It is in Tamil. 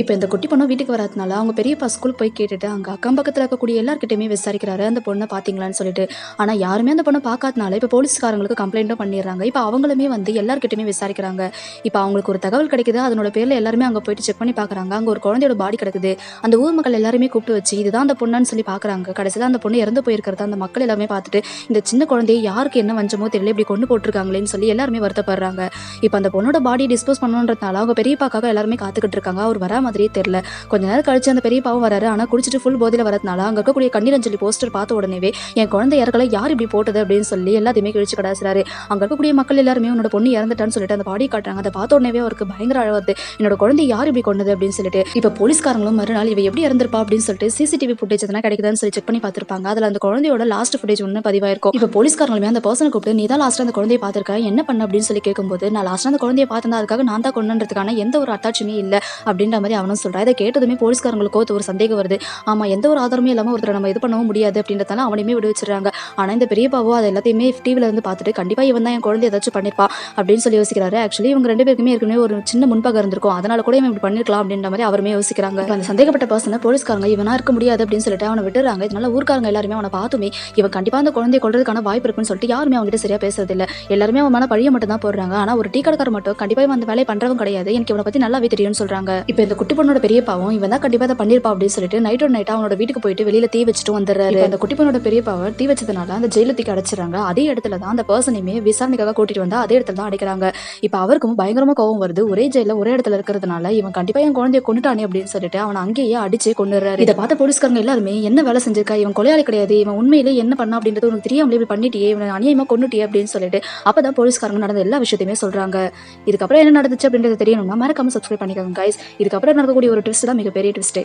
இப்ப இந்த குட்டி பொண்ணு வீட்டுக்கு வராதனால, அவங்க பெரியப்பா ஸ்கூல் போய் கேட்டுட்டு, அங்க அக்கம் பக்கத்துல இருக்கக்கூடிய எல்லார்கிட்டயுமே விசாரிக்கிறாரு, அந்த பொண்ண பார்த்தீங்களான்னு சொல்லிட்டு. ஆனா யாருமே அந்த பொண்ண பார்க்காதனால, இப்ப போலீஸ்காரங்களுக்கு கம்ப்ளைண்ட்டும் பண்ணிர்றாங்க. இப்ப அவங்களுமே வந்து எல்லார்கிட்டயுமே விசாரிக்கிறாங்க. இப்ப அவங்களுக்கு ஒரு தகவல் கிடைக்குது. அதனோட பேர்ல எல்லாருமே அங்க போயிட்டு செக் பண்ணி பார்க்குறாங்க. அங்க ஒரு குழந்தையோட பாடி கிடக்குது. அந்த ஊர் மக்கள் எல்லாருமே கூப்பிட்டு வச்சு, இதுதான் அந்த பொண்ணான்னு சொல்லி பார்க்குறாங்க. கடைசியில அந்த பொண்ணு இறந்து போயிருக்கிறத அந்த மக்கள் எல்லாமே பார்த்துட்டு, இந்த சின்ன குழந்தைய யாருக்கு என்ன வஞ்சமோ தெரியல, இப்படி கொன்னு போட்டுருக்காங்களேன்னு சொல்லி எல்லாருமே வருத்தப்படுறாங்க. இப்ப அந்த பொண்ணோட பாடி டிஸ்போஸ் பண்ணணுன்றதுனால, அவங்க பெரியப்பாக்காக எல்லாருமே காத்துக்கிட்டு இருக்காங்க. அவர் வரா மாதிரியே தெரியல. கொஞ்ச நேரம் கழிச்சு அந்த பெரியப்பாவும் வராரு. ஆனா குடிச்சிட்டு ஃபுல் போதையில வரதுனால, அங்க இருக்கக்கூடிய கண்ணீர் அஞ்சலி போஸ்டர் பார்த்த உடனேவே, என் குழந்தை இறக்கல, யார் இப்படி போட்டது அப்படின்னு சொல்லி எல்லாத்தையுமே கிழிச்சு கடாசுறாரு. அங்க இருக்கக்கூடிய மக்கள் எல்லாருமே உன்னோட பொண்ணு இறந்துட்டான்னு சொல்லிட்டு அந்த பாடி காட்டுறாங்க. அதை பார்த்த உடனேவே அவருக்கு பயங்கர அழ வருது. என்னோட குழந்தை யார் இப்படி கொண்டது அப்படின்னு சொல்லிட்டு. இப்ப போலீஸ்காரங்களும் மறுநாள் இவ எப்படி இறந்திருப்பா அப்படின்னு சொல்லிட்டு சிசிடிவி ஃபுட்டேஜ் எதனா கிடைக்குதான்னு சொல்லி செக் பண்ணி பார்த்திருப்பாங்க. அதுல அந்த குழந்தையோட லாஸ்ட் ஃபுட்டேஜ் ஒன்று பதிவாயிருக்கும். இப்ப போலீஸ்காரங்களுமே அந்த பர்சனை கூப்பிட்டு, நீ தான் லாஸ்ட் அந்த குழந்தைய பார்த்திருக்க, என்ன பண்ண அப்படின்னு சொல்லி கேட்கும்போது, நான் லாஸ்ட் அந்த குழந்தைய பார்த்தா அதுக்காக நான் தான் கொண்டுன்றதுக்கான எந்த ஒரு அட்டாச்சுமே இல்ல அப்படின்ற மாதிரி அவனும் சொல்றான். இதை கேட்டதுமே போலீஸ்காரங்களுக்கோ ஒரு சந்தேகம் வருது. ஆமா, எந்த ஒரு ஆதாரமும் இல்லாம ஒருத்தரை நம்ம இது பண்ணவும் முடியாது அப்படின்றதால அவனையுமே விடுவிச்சிடுறாங்க. ஆனா இந்த பெரியப்பாவோ அது எல்லாத்தையுமே டிவில இருந்து பார்த்துட்டு, கண்டிப்பா இவன் தான் என் குழந்தை ஏதாச்சும் பண்ணிருப்பா அப்படின்னு சொல்லி யோசிக்கிறாரு. ஆக்சுவலி இவங்க ரெண்டு பேருக்குமே ஏற்கனவே ஒரு சின்ன முன்பகை இருந்திருக்கும். அதனால கூட இவன் இப்படி பண்ணிருக்கலாம் அப்படின்ற மாதிரி அவருமே யோசிக்கிறாங்க. இப்ப அந்த சந்தேகப்பட்ட பர்சனை போலீஸ்காரங்க இவனா இருக்க முடியாது அப்படின்னு சொல்லிட்டு அவனை விட்டுறாங்க. இதனால ஊர்க்காரங்க எல்லாருமே அவனை பார்த்துமே இவன் கண்டிப்பா அந்த குழந்தையை கொள்றதுக்கான வாய்ப்பு இருக்குன்னு சொல்லிட்டு யாருமே அவங்ககிட்ட சரியா பேசுறது இல்ல. எல்லாருமே அவன் மேல பழிய மட்டும் தான் போடுறாங்க. ஆனா ஒரு டீ கடைக்காரர் மட்டும் கண்டிப்பா இவன் அந்த வேலையை பண்றவன் கிடையாது, எனக்கு இவனை பத்தி நல்லாவே தெரியும்னு சொல்றாங்க. இப்ப இந்த குட்டி பொண்ணோட பெரியப்பாவும் இவன் தான் கண்டிப்பா அதை பண்ணிருப்பா அப்படின்னு சொல்லிட்டு நைட்டோட நைட்டா அவனோட வீட்டுக்கு போயிட்டு வெளியில தீ வச்சுட்டு வந்துடுறாரு. அந்த குட்டி பொண்ணோட பெரியப்பாவை தீ வச்சதுனால அந்த ஜெயில தூக்கி அடைச்சிடறாங்க. அதே இடத்துல தான் அந்த பர்சனையுமே விசாரணைக்காக கூட்டிட்டு வந்து அதே இடத்துல தான் அடைக்கிறாங்க. இப்ப அவருக்கும் பயங்கரமா கோவம் வருது. ஒரே ஜெயில ஒரே இடத்துல இருக்கிறதுனால இவன் கண்டிப்பா என் குழந்தைய கொண்டுட்டானே அப்படின்னு சொல்லிட்டு அவன் அங்கேயே அடிச்சு கொண்டுறாரு. இதை பார்த்த போலீஸ்காரங்க எல்லாருமே என்ன வேலை செஞ்சிருக்கா, இவன் கொலையாளி கிடையாது, இவன் உண்மையிலே என்ன பண்ணா அப்படின்றது உனக்கு தெரியாமலே இப்படி பண்ணிட்டியே, இவன் அநியாயமா கொண்டுட்டியே அப்படின்னு சொல்லிட்டு அப்பதான் போலீஸ்காரங்க நடந்த எல்லா விஷயத்தையுமே சொல்றாங்க. இதுக்கப்புறம் என்ன நடந்துச்சு அப்படின்றது தெரியணும்னா மறக்காம சப்ஸ்கிரைப் பண்ணிக்கோங்க கைஸ். இதுக்கப்புறம் நடக்கக்கூடிய ஒரு ட்விஸ்ட் தான் மிகப்பெரிய ட்விஸ்ட்.